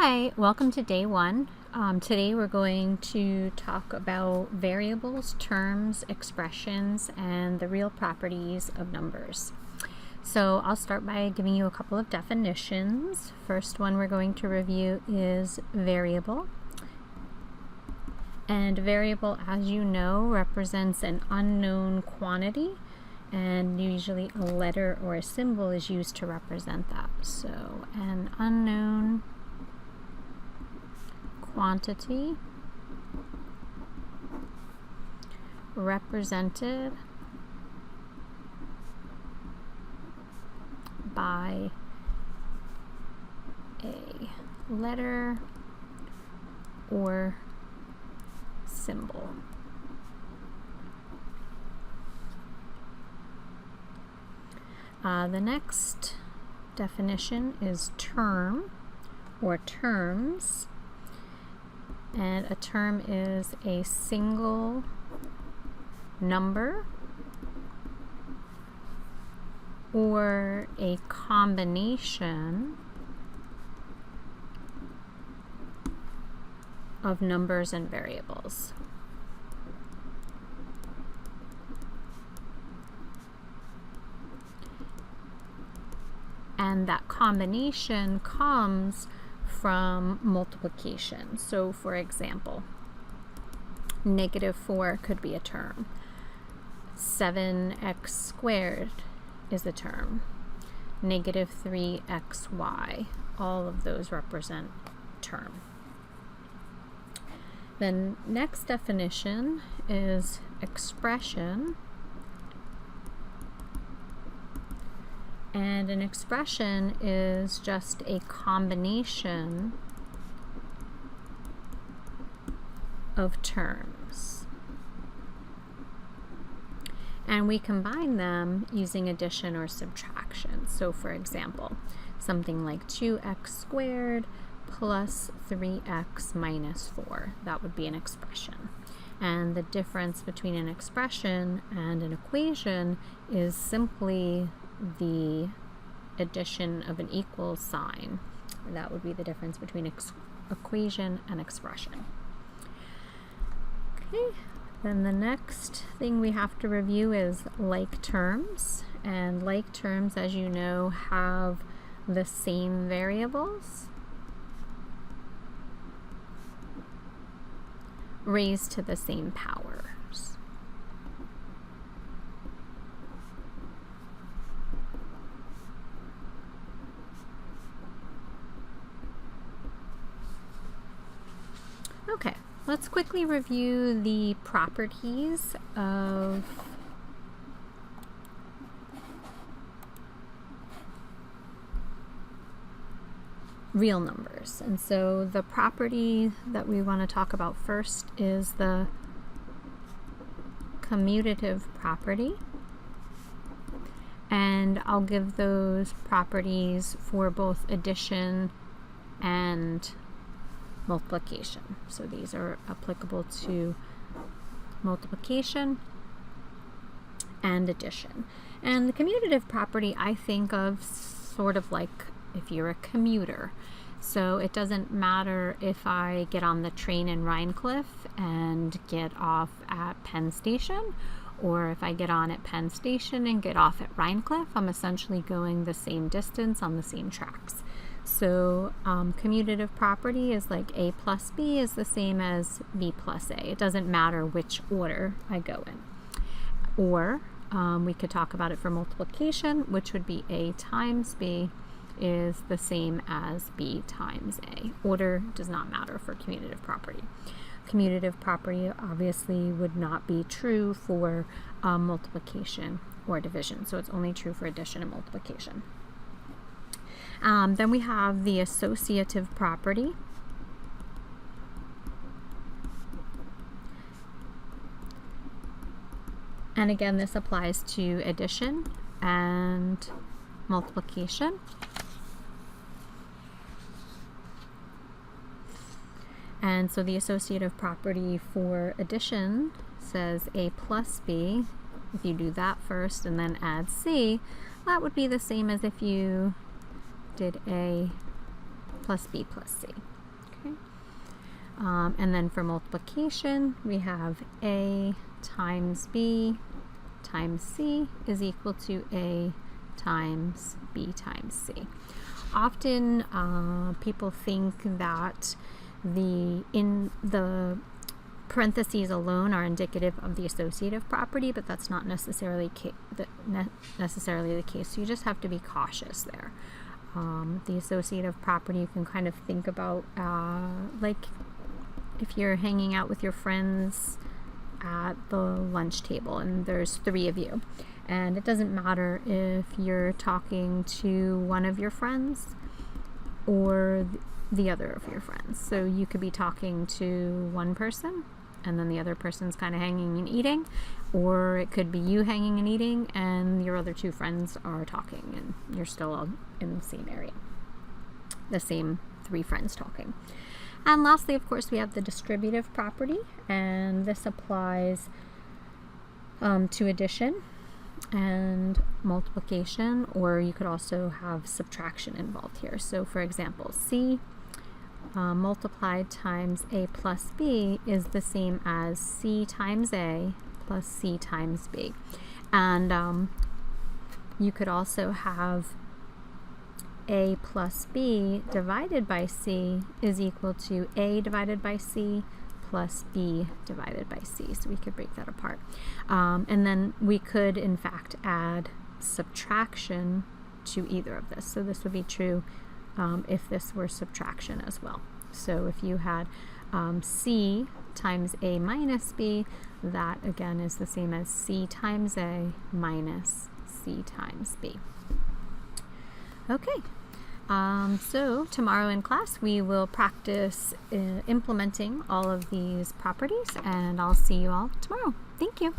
Hi, welcome to day one. Today we're going to talk about variables, terms, expressions, and the real properties of numbers. So I'll start by giving you a couple of definitions. First one we're going to review is variable. And variable, as you know, represents an unknown quantity, and usually a letter or a symbol is used to represent that. So an unknown quantity represented by a letter or symbol. The next definition is term or terms. And a term is a single number or a combination of numbers and variables. And that combination comes from multiplication. So for example, -4 could be a term. 7x squared is a term. -3xy. All of those represent term. Then next definition is expression. And an expression is just a combination of terms. And we combine them using addition or subtraction. So for example, something like 2x squared plus 3x minus 4. That would be an expression. And the difference between an expression and an equation is simply the addition of an equal sign. That would be the difference between equation and expression. Okay, then the next thing we have to review is like terms. And like terms, as you know, have the same variables raised to the same powers. Okay, let's quickly review the properties of real numbers. And so the property that we want to talk about first is the commutative property. And I'll give those properties for both addition and multiplication. So these are applicable to multiplication and addition. And the commutative property I think of sort of like if you're a commuter. So it doesn't matter if I get on the train in Rhinecliff and get off at Penn Station, or if I get on at Penn Station and get off at Rhinecliff, I'm essentially going the same distance on the same tracks. So commutative property is like A plus B is the same as B plus A. It doesn't matter which order I go in. Or we could talk about it for multiplication, which would be A times B is the same as B times A. Order does not matter for commutative property. Commutative property obviously would not be true for multiplication or division. So it's only true for addition and multiplication. Then we have the associative property. And again, this applies to addition and multiplication. And so the associative property for addition says A plus B. If you do that first and then add C, that would be the same as if you did A plus B plus C. And then for multiplication, we have A times B times C is equal to A times B times C. Often people think that the parentheses alone are indicative of the associative property, but that's not necessarily the case. So you just have to be cautious there. The associative property you can kind of think about like if you're hanging out with your friends at the lunch table and there's 3 of you, and it doesn't matter if you're talking to one of your friends or the other of your friends. So you could be talking to one person and then the other person's kind of hanging and eating, or it could be you hanging and eating and your other 2 friends are talking and you're still all in the same area, the same 3 friends talking. And lastly, of course, we have the distributive property, and this applies to addition and multiplication, or you could also have subtraction involved here. So for example, C multiplied times A plus B is the same as C times A plus C times B. And you could also have A plus B divided by C is equal to A divided by C plus B divided by C. So we could break that apart. And then we could, in fact, add subtraction to either of this. So this would be true if this were subtraction as well. So if you had C times A minus B, that again is the same as C times A minus C times B. Okay, so tomorrow in class we will practice implementing all of these properties, and I'll see you all tomorrow. Thank you.